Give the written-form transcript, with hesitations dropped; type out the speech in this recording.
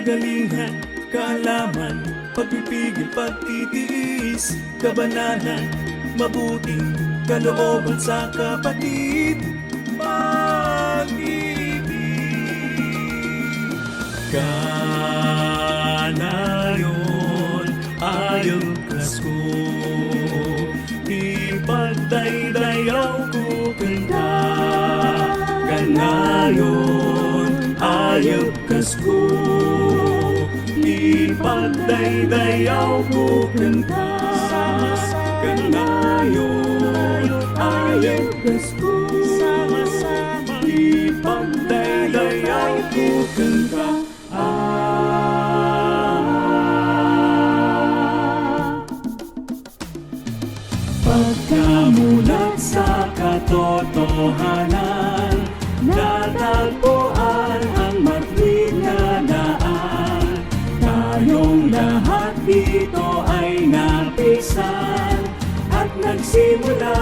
kagalingan, kaalaman, pagpipigil, pagtitiis, kabanalan, mabuting kalooban sa kapatid, mag-ibig. Kanayon, ayong Pasko, ipagdaydayaw ko kanta. Kanayon, ayong Pasko, ipagdaydayaw ko kanta. Kanayon, ayong Pasko, ipagdaydayaw ko kanta. Pagkamulat sa katotohanan, natagpuan ang matuwid na daan. Tayong lahat dito ay napisan at nagsimula